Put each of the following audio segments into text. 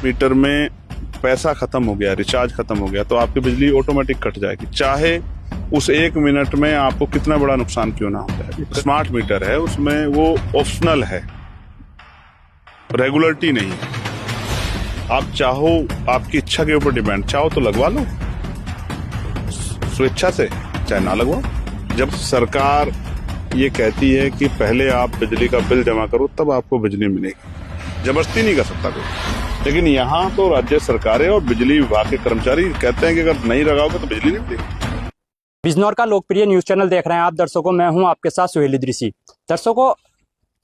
Metre में पैसा खत्म हो गया, रिचार्ज खत्म हो गया, तो आपकी बिजली ऑटोमेटिक कट जाएगी, चाहे उस 1 मिनट में आपको कितना बड़ा नुकसान क्यों ना हो जाए। स्मार्ट मीटर है, उसमें वो ऑप्शनल है, रेगुलरिटी नहीं है। आप चाहो, आपकी इच्छा के ऊपर डिपेंड, चाहो तो लगवा लो स्वेच्छा से, चाहे ना लगवाओ। जब सरकार ये कहती है कि पहले आप बिजली का बिल जमा करो तब आपको बिजली मिलेगी, जबरदस्ती नहीं कर सकता कोई। लेकिन यहाँ तो राज्य सरकारें और बिजली विभाग के कर्मचारी कहते हैं कि अगर नहीं लगाओगे तो बिजली नहीं मिलेगी। बिजनौर का लोकप्रिय न्यूज चैनल देख रहे हैं आप दर्शकों, मैं हूं आपके साथ सुहेल इदरीसी। दर्शकों,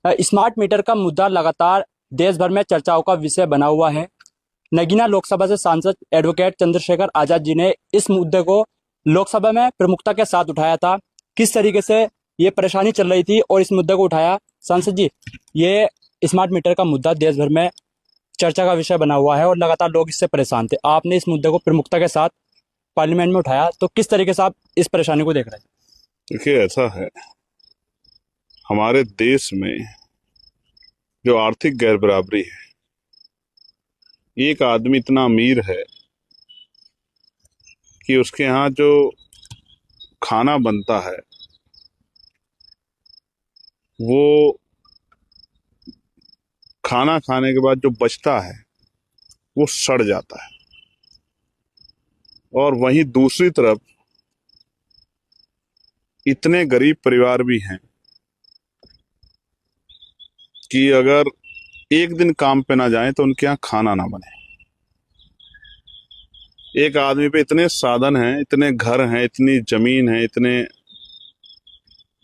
स्मार्ट मीटर का मुद्दा लगातार देश भर में चर्चाओं का विषय बना हुआ है। नगीना लोकसभा से सांसद एडवोकेट चंद्रशेखर आजाद जी ने इस मुद्दे को लोकसभा में प्रमुखता के साथ उठाया था। किस तरीके से ये परेशानी चल रही थी और इस मुद्दे को उठाया। सांसद जी, ये स्मार्ट मीटर का मुद्दा देश भर में चर्चा का विषय बना हुआ है और लगातार लोग इससे परेशान थे। आपने इस मुद्दे को प्रमुखता के साथ पार्लियामेंट में उठाया, तो किस तरीके से आप इस परेशानी को देख रहे हैं? देखिए, ऐसा है, हमारे देश में जो आर्थिक गैर बराबरी है, एक आदमी इतना अमीर है कि उसके यहाँ जो खाना बनता है वो खाना खाने के बाद जो बचता है वो सड़ जाता है। और वहीं दूसरी तरफ इतने गरीब परिवार भी हैं कि अगर एक दिन काम पे ना जाएं तो उनके यहाँ खाना ना बने। एक आदमी पे इतने साधन हैं, इतने घर हैं, इतनी जमीन है, इतने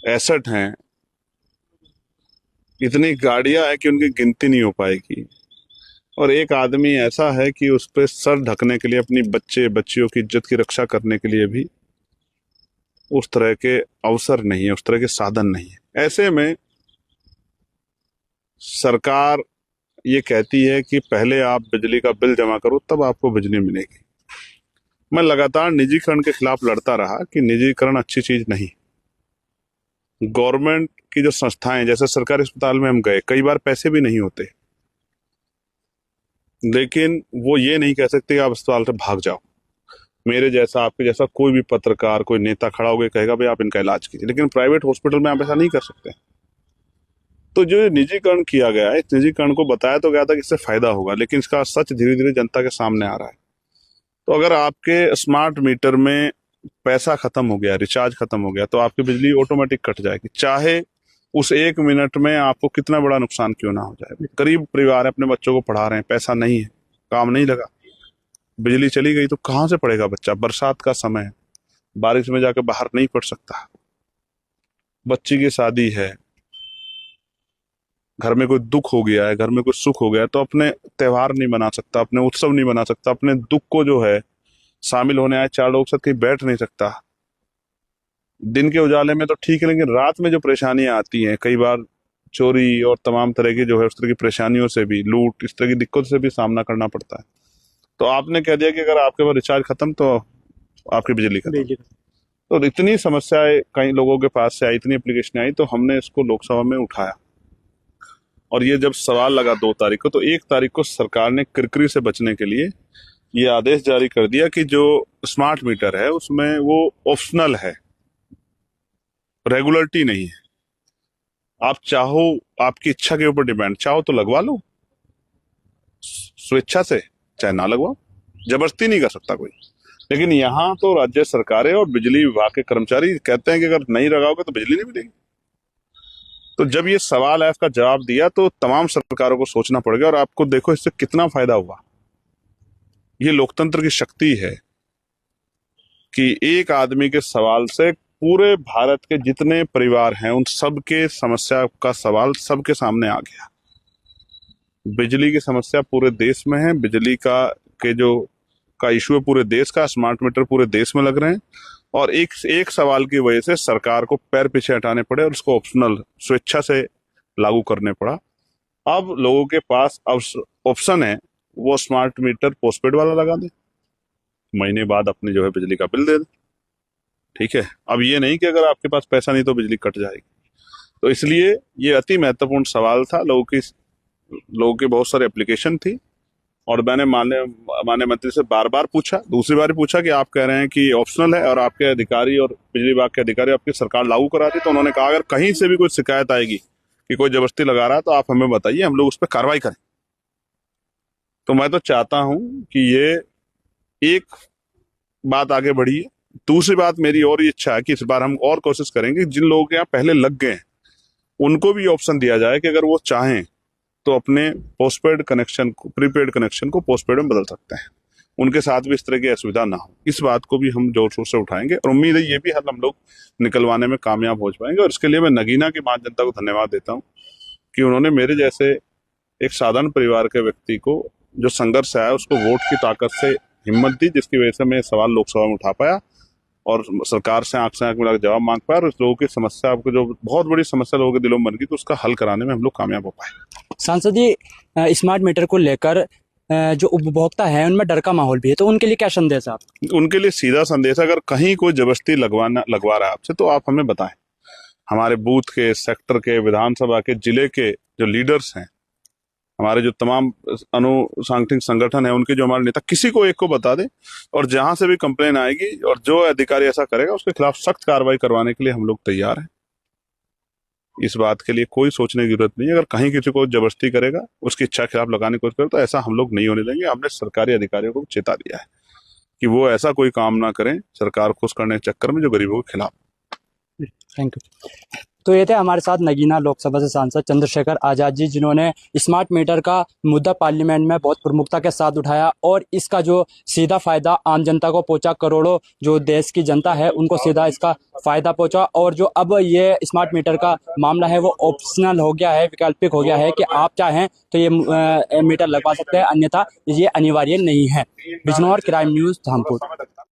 एसेट हैं, इतनी गाड़ियां हैं कि उनकी गिनती नहीं हो पाएगी। और एक आदमी ऐसा है कि उस पर सर ढकने के लिए, अपनी बच्चियों की इज्जत की रक्षा करने के लिए भी उस तरह के अवसर नहीं है, उस तरह के साधन नहीं है। ऐसे में सरकार ये कहती है कि पहले आप बिजली का बिल जमा करो तब आपको बिजली मिलेगी। मैं लगातार निजीकरण के खिलाफ लड़ता रहा कि निजीकरण अच्छी चीज नहीं। गवर्नमेंट की जो संस्थाएं, जैसे सरकारी अस्पताल में हम गए, कई बार पैसे भी नहीं होते, लेकिन वो ये नहीं कह सकते आप अस्पताल से भाग जाओ। मेरे जैसा, आपके जैसा कोई भी पत्रकार, कोई नेता खड़ा होकर कहेगा भाई आप इनका इलाज कीजिए, लेकिन प्राइवेट हॉस्पिटल में आप ऐसा नहीं कर सकते। तो जो निजीकरण किया गया है, इस निजीकरण को बताया तो गया था कि इससे फायदा होगा, लेकिन इसका सच धीरे धीरे जनता के सामने आ रहा है। तो अगर आपके स्मार्ट मीटर में पैसा खत्म हो गया, रिचार्ज खत्म हो गया, तो आपकी बिजली ऑटोमेटिक कट जाएगी, चाहे उस 1 मिनट में आपको कितना बड़ा नुकसान क्यों ना हो जाए। गरीब परिवार है, अपने बच्चों को पढ़ा रहे हैं, पैसा नहीं है, काम नहीं लगा, बिजली चली गई तो कहाँ से पढ़ेगा बच्चा। बरसात का समय है, बारिश में जाकर बाहर नहीं पढ़ सकता, बच्ची की शादी है, घर में कोई दुख हो गया है, घर में कोई सुख हो गया है, तो अपने त्योहार नहीं मना सकता, अपने उत्सव नहीं मना सकता, अपने दुख को जो है शामिल होने आए 4 लोग साथ कहीं बैठ नहीं सकता। दिन के उजाले में तो ठीक है, लेकिन रात में जो परेशानियां आती हैं, कई बार चोरी और तमाम तरह की जो है उस तरह की परेशानियों से भी, लूट, इस तरह की दिक्कतों से भी सामना करना पड़ता है। तो आपने कह दिया कि अगर आपके पास रिचार्ज खत्म तो आपकी बिजली खत्म। तो इतनी समस्याएं कई लोगों के पास से आई, इतनी एप्लीकेशन आई, तो हमने इसको लोकसभा में उठाया। और ये जब सवाल लगा 2 तारीख को, तो 1 तारीख को सरकार ने किरकिरी से बचने के लिए ये आदेश जारी कर दिया कि जो स्मार्ट मीटर है उसमें वो ऑप्शनल है, रेगुलरिटी नहीं है। आप चाहो, आपकी इच्छा के ऊपर डिपेंड, चाहो तो लगवा लो स्वेच्छा से, चाहे ना लगवाओ, जबरदस्ती नहीं कर सकता कोई। लेकिन यहाँ तो राज्य सरकारें और बिजली विभाग के कर्मचारी कहते हैं कि अगर नहीं लगाओगे तो बिजली नहीं मिलेगी। तो जब ये सवाल है, इसका जवाब दिया, तो तमाम सरकारों को सोचना पड़ गया। और आपको देखो इससे कितना फायदा हुआ। ये लोकतंत्र की शक्ति है कि एक आदमी के सवाल से पूरे भारत के जितने परिवार हैं उन सबके समस्या का सवाल सबके सामने आ गया। बिजली की समस्या पूरे देश में है, बिजली का इशू है पूरे देश का, स्मार्ट मीटर पूरे देश में लग रहे हैं, और एक सवाल की वजह से सरकार को पैर पीछे हटाने पड़े और उसको ऑप्शनल, स्वेच्छा से लागू करने पड़ा। अब लोगों के पास ऑप्शन है, वो स्मार्ट मीटर पोस्टपेड वाला लगा दे, महीने बाद अपने जो है बिजली का बिल दे दे, ठीक है। अब ये नहीं कि अगर आपके पास पैसा नहीं तो बिजली कट जाएगी। तो इसलिए ये अति महत्वपूर्ण सवाल था। लोगों की बहुत सारी एप्लीकेशन थी, और मैंने माननीय मंत्री से बार बार पूछा, दूसरी बार पूछा कि आप कह रहे हैं कि ऑप्शनल है और आपके अधिकारी और बिजली विभाग के अधिकारी आपकी सरकार लागू करा दी, तो उन्होंने कहा अगर कहीं से भी कोई शिकायत आएगी कि कोई जबरदस्ती लगा रहा है तो आप हमें बताइए, हम लोग उस पर कार्रवाई करें। तो मैं तो चाहता हूं कि ये एक बात आगे बढ़ी है। दूसरी बात मेरी और ये इच्छा है कि इस बार हम और कोशिश करेंगे, जिन लोगों के यहाँ पहले लग गए हैं उनको भी ऑप्शन दिया जाए कि अगर वो चाहें तो अपने पोस्टपेड कनेक्शन को, प्रीपेड कनेक्शन को पोस्टपेड में बदल सकते हैं, उनके साथ भी इस तरह की असुविधा ना हो। इस बात को भी हम जोर शोर से उठाएंगे और उम्मीद है ये भी हल हम लोग निकलवाने में कामयाब हो पाएंगे। और इसके लिए मैं नगीना की मां जनता को धन्यवाद देता हूँ कि उन्होंने मेरे जैसे एक साधारण परिवार के व्यक्ति को जो संघर्ष है उसको वोट की ताकत से हिम्मत दी, जिसकी वजह से मैं ये सवाल लोकसभा में उठा पाया और सरकार से आंख मिला जवाब मांग पाया और उस लोगों की समस्या, आपको जो बहुत बड़ी समस्या लोगों के दिलों में बन गई, तो उसका हल कराने में हम लोग कामयाब हो पाए। सांसद जी, स्मार्ट मीटर को लेकर जो उपभोक्ता है उनमें डर का माहौल भी है, तो उनके लिए क्या संदेश है आप? उनके लिए सीधा संदेश, अगर कहीं कोई जबरदस्ती लगवा रहा है आपसे तो आप हमें बताएं। हमारे बूथ के, सेक्टर के, विधानसभा के, जिले के जो लीडर्स हैं, हमारे जो तमाम अनुसांगठनिक संगठन है, उनके जो हमारे नेता, किसी को एक को बता दें और जहां से भी कंप्लेन आएगी और जो अधिकारी ऐसा करेगा उसके खिलाफ सख्त कार्रवाई करवाने के लिए हम लोग तैयार हैं। इस बात के लिए कोई सोचने की जरूरत नहीं है। अगर कहीं किसी को जबरदस्ती करेगा, उसकी इच्छा खिलाफ लगाने की कोशिश करे, तो ऐसा हम लोग नहीं होने देंगे। हमने सरकारी अधिकारियों को चेता दिया है कि वो ऐसा कोई काम ना करें सरकार खुश करने के चक्कर में जो गरीबों के खिलाफ। Thank you. तो ये थे हमारे साथ नगीना लोकसभा से सांसद चंद्रशेखर आजाद जी, जिन्होंने स्मार्ट मीटर का मुद्दा पार्लियामेंट में बहुत प्रमुखता के साथ उठाया और इसका जो सीधा फायदा आम जनता को पहुंचा, करोड़ों जो देश की जनता है उनको सीधा इसका फायदा पहुंचा। और जो अब ये स्मार्ट मीटर का मामला है वो ऑप्शनल हो गया है, वैकल्पिक हो गया है कि आप चाहें तो ये मीटर लगवा सकते हैं, अन्यथा ये अनिवार्य नहीं है। Bijnor crime news, Dhampur.